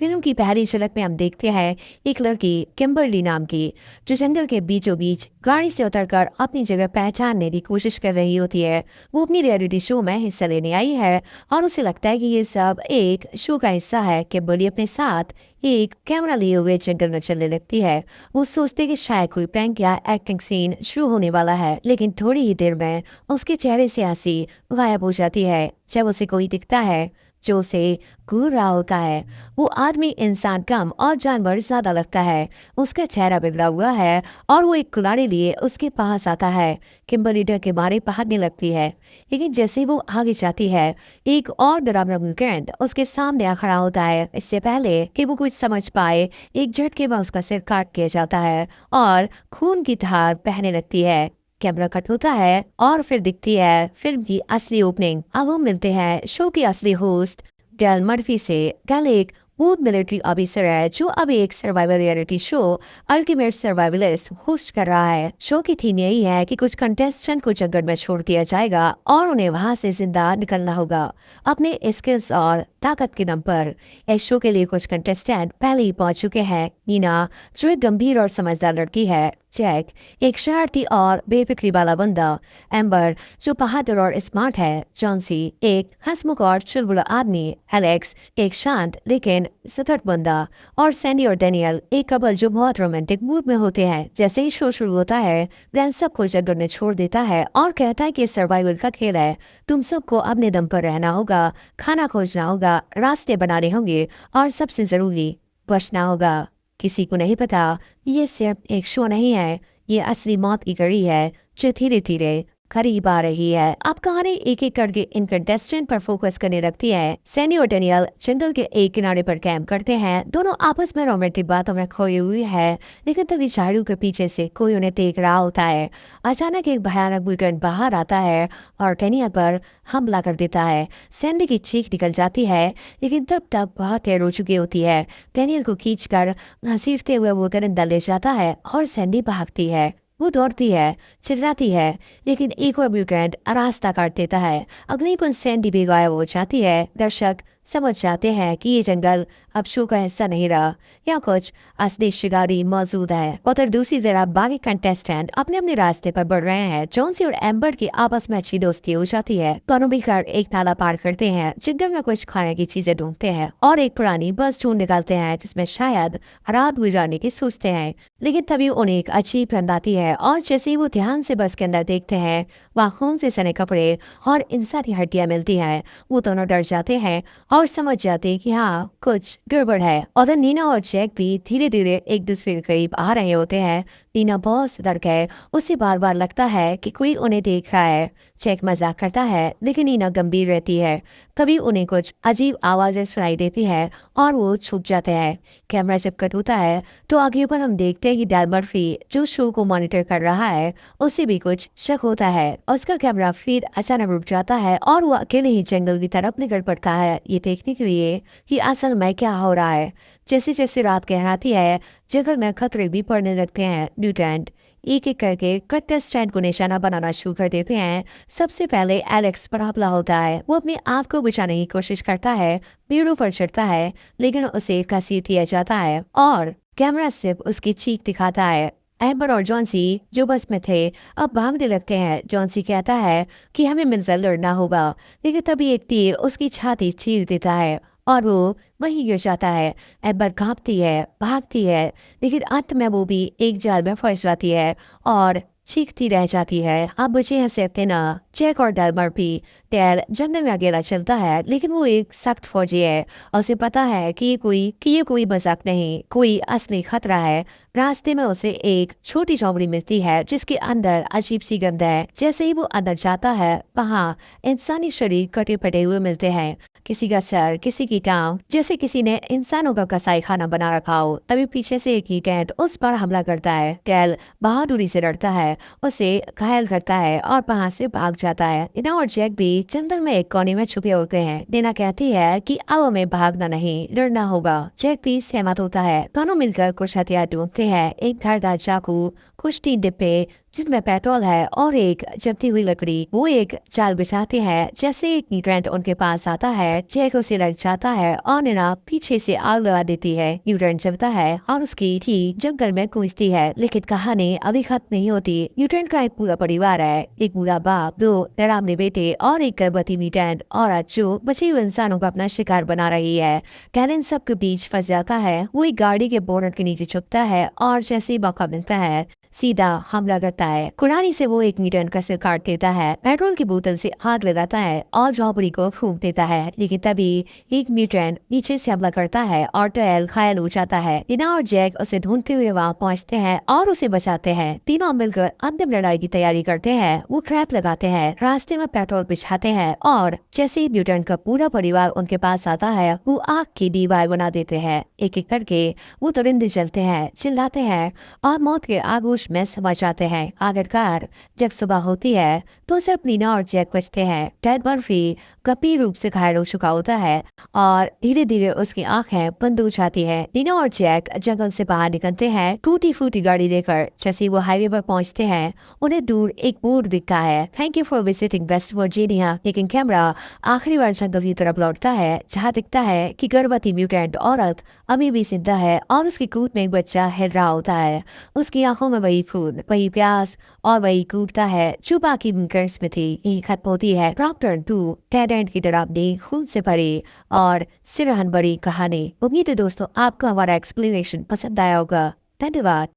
Film की पहली झलक में हम देखते हैं एक लड़की किम्बरली नाम की जो जंगल के बीचों बीच गाड़ी से उतरकर अपनी जगह पहचानने की कोशिश कर रही होती है। वो अपनी रियलिटी शो में हिस्सा लेने आई है और उसे लगता है कि ये सब एक शो का हिस्सा है। किम्बरली अपने साथ एक कैमरा लिए हुए जंगल में चलने लगती है। वो सोचते कि शायद कोई प्रैंक या एक्टिंग सीन शुरू होने वाला है, लेकिन थोड़ी ही देर में उसके चेहरे से हंसी गायब हो जाती है जब उसे कोई दिखता है जो उसे घूर रहा होता है। वो आदमी इंसान कम और जानवर ज्यादा लगता है। उसका चेहरा बिगड़ा हुआ है और वो एक कुल्हाड़ी लिए उसके पास आता है। किम्बरली डर के मारे भागने लगती है, लेकिन जैसे वो आगे जाती है एक और डरावना म्यूटेंट उसके सामने खड़ा होता है। इससे पहले कि वो कुछ समझ पाए एक झटके में उसका सिर काट दिया जाता है और खून की धार बहने लगती है। कैमरा कट होता है और फिर दिखती है फिल्म की असली ओपनिंग। अब हम मिलते हैं शो की असली होस्ट डेल मर्फी से। डेल एक वो मिलिट्री ऑफिसर है जो अब एक survival reality show ultimate सर्वाइवलिस्ट host कर रहा है। शो की थीम यही है कि कुछ कंटेस्टेंट को जंगल में छोड़ दिया जाएगा और उन्हें वहां से जिंदा निकलना होगा अपने स्किल्स और ताकत के दम पर। इस शो के लिए कुछ कंटेस्टेंट पहले ही पहुंच चुके हैं। नीना जो एक गंभीर और समझदार लड़की है, जैक एक शरारती और बेफिक्री वाला बंदा, एम्बर जो बहादुर और स्मार्ट है, जॉन्सी एक हंसमुख और चुलबुला आदमी, एलेक्स एक शांत लेकिन सतर्क बंदा, और सैंडी और डेनियल एक कपल जो बहुत रोमांटिक मूड में होते हैं। जैसे ही शो शुरू होता है ग्लैन सबको जंगल में छोड़ देता है और कहता है कि सर्वाइवल का खेल है। तुम सबको अपने दम पर रहना होगा, खाना खोजना होगा, रास्ते बनाने होंगे और सबसे जरूरी बचना होगा। किसी को नहीं पता ये सिर्फ एक शो नहीं है, ये असली मौत की कड़ी है जो धीरे धीरे करीब आ रही है। अब कहानी एक एक करके इन कंटेस्टेंट पर फोकस करने लगती है। सैनी और डेनियल जंगल के एक किनारे पर कैंप करते हैं। दोनों आपस में रोमांटिक बातों में खोई हुई है, लेकिन तभी झाड़ू के पीछे से कोई उन्हें देख रहा होता है। अचानक एक भयानक म्यूटेंट बाहर आता है और डेनियल पर हमला कर देता है। सैंडी की चीख निकल जाती है, लेकिन तब तक बहुत देर हो चुकी होती है। डेनियल को खींचकर घसीटते हुए वो अंदर ले जाता है और सैंडी भागती है। वो दौड़ती है, चिल्लाती है, लेकिन एक और म्यूटेंट रास्ता काट देता है। अगली पल सैंडी भी गायब हो जाती है। दर्शक समझ जाते हैं कि ये जंगल अब शो का हिस्सा नहीं रहा, या कुछ असली शिकारी मौजूद है। उधर दूसरी तरफ बाकी कंटेस्टेंट अपने अपने रास्ते पर बढ़ रहे हैं। जॉन्सी और एम्बर की आपस में अच्छी दोस्ती हो जाती है। दोनों मिलकर एक नाला पार करते हैं, जंगल में कुछ खाने की चीजें ढूंढते हैं और एक पुरानी बस ढूंढ निकालते हैं जिसमें शायद रात गुजारने की सोचते हैं। लेकिन तभी उन्हें एक अजीब गंध आती है और जैसे ही वो ध्यान से बस के अंदर देखते हैं वहाँ खून से सने कपड़े और इंसानी हड्डियां मिलती हैं। वो दोनों डर जाते हैं और समझ जाते हैं कि हाँ कुछ गड़बड़ है। और नीना और जैक भी धीरे धीरे एक दूसरे के करीब आ रहे होते हैं। नीना बहुत सतर्क है, उसे बार बार लगता है कि कोई उन्हें देख रहा है। जैक मजाक करता है, लेकिन नीना गंभीर रहती है। तभी उन्हें कुछ अजीब आवाजें सुनाई देती है और वो छुप जाते हैं। कैमरा जब कट होता है तो आगे पर हम देखते हैं कि डेल मर्फी जो शो को मॉनिटर कर रहा है उसे भी कुछ शक होता है। उसका कैमरा फीड अचानक रुक जाता है और वो अकेले ही जंगल की तरफ निकल पड़ता है, ये देखने के लिए कि असल में क्या हो रहा है। जैसे जैसे रात गहराती है जंगल में खतरे भी पड़ने लगते हैं। म्यूटेंट एक एक करके कंटेस्टेंट को निशाना बनाना शुरू कर देते हैं। सबसे पहले एलेक्स पर हमला होता है। वो अपने आप को बचाने की कोशिश करता है, पेड़ों पर चढ़ता है, लेकिन उसे घसीट दिया जाता है और कैमरा सिर्फ उसकी चीख दिखाता है। एम्बर और जॉन्सी जो बस में थे अब भागने लगते हैं। जॉन्सी कहता है कि हमें मिलकर लड़ना होगा, लेकिन तभी एक तीर उसकी छाती चीर देता है और वो वहीं गिर जाता है। एम्बर कांपती है, भागती है, लेकिन अंत में वो भी एक जाल में फंस जाती है और चीखती रह जाती है। अब बचे हैं सिर्फ ना जैक और डेल मर्फी। डेल जंगल में अकेला चलता है, लेकिन वो एक सख्त फौजी है और उसे पता है कि ये कोई मजाक नहीं, कोई असली खतरा है। रास्ते में उसे एक छोटी झोपड़ी मिलती है जिसके अंदर अजीब सी गंध है। जैसे ही वो अंदर जाता है वहाँ इंसानी शरीर कटे पटे हुए मिलते हैं, किसी का सर, किसी की टांग, जैसे किसी ने इंसानों का कसाई खाना बना रखा हो। तभी पीछे से एक हीकेट उस पर हमला करता है। डेल बहादुरी से लड़ता है, उसे घायल करता है और वहाँ से भाग जाता है। नीना और जैक भी जंगल में एक कोने में छुपे होते हैं। नीना कहती है कि अब हमें भागना नहीं, लड़ना होगा। जैक भी सहमत होता है। दोनों मिलकर कुछ हथियार ढूंढते हैं, एक धारदार चाकू, कुछ तीन डिब्बे, जिनमें पेट्रोल है और एक जलती हुई लकड़ी। वो एक जाल बिछाते हैं। जैसे एक न्यूट्रेंट उनके पास आता है, जैक उसे लग जाता है और निना पीछे से आग लगा देती है। न्यूट्रेंट जलता है और उसकी थी जंगल में कूदती है। लेकिन कहानी अभी खत्म नहीं होती। न्यूट्रेंट का एक पूरा परिवार है, एक बूढ़ा बाप, दो डरावने बेटे और एक गर्भवती म्यूटेंट औरत जो बचे हुए इंसानों को अपना शिकार बना रही है। कैलन सबके बीच फंस जाता है। वो एक गाड़ी के बोनट के नीचे छुपता है और जैसे ही मौका मिलता है सीधा हमला करता है। कुरानी से वो एक म्यूटेंट का सिर काट देता है, पेट्रोल की बोतल से आग लगाता है और झोपड़ी को फूंक देता है। लेकिन तभी एक म्यूटेंट नीचे से हमला करता है और टोएल घायल हो जाता है। टीना और जैक उसे ढूंढते हुए वहाँ पहुँचते हैं और उसे बचाते हैं। तीनों मिलकर अंतिम लड़ाई की तैयारी करते हैं। वो ट्रैप लगाते हैं, रास्ते में पेट्रोल बिछाते हैं और जैसे ही म्यूटेंट का पूरा परिवार उनके पास आता है वो आग की दीवार बना देते हैं। एक एक करके वो दरिंदे चलते हैं, चिल्लाते हैं और मौत के आगोश में समा जाते हैं। आखिरकार जब सुबह होती है तो सिर्फ नीना और जैक बचते हैं। टेड मर्फी गंभीर रूप से घायल हो चुका होता है और धीरे धीरे उसकी आंखें बंद हो जाती है। नीना और जैक जंगल से बाहर निकलते हैं टूटी फूटी गाड़ी लेकर। जैसे वो हाईवे पर पहुंचते हैं उन्हें दूर एक बोर्ड दिखता है, thank you for visiting West Virginia. लेकिन कैमरा आखिरी बार जंगल की तरफ लौटता है जहाँ दिखता है कि गर्भवती म्यूटेंट औरत अभी भी जिंदा है और उसकी कूद में एक बच्चा हिल रहा होता है। उसकी आंखों में वही फूल, वही प्यास और वही कूदता है जो बाकी बुंकर्स में थी। यही खत्म होती है डॉक्टर 2 टेड एंड की डरावनी खून से भरी और सिरहन बड़ी कहानी। उम्मीद है दोस्तों आपको हमारा एक्सप्लेनेशन पसंद आया होगा। धन्यवाद।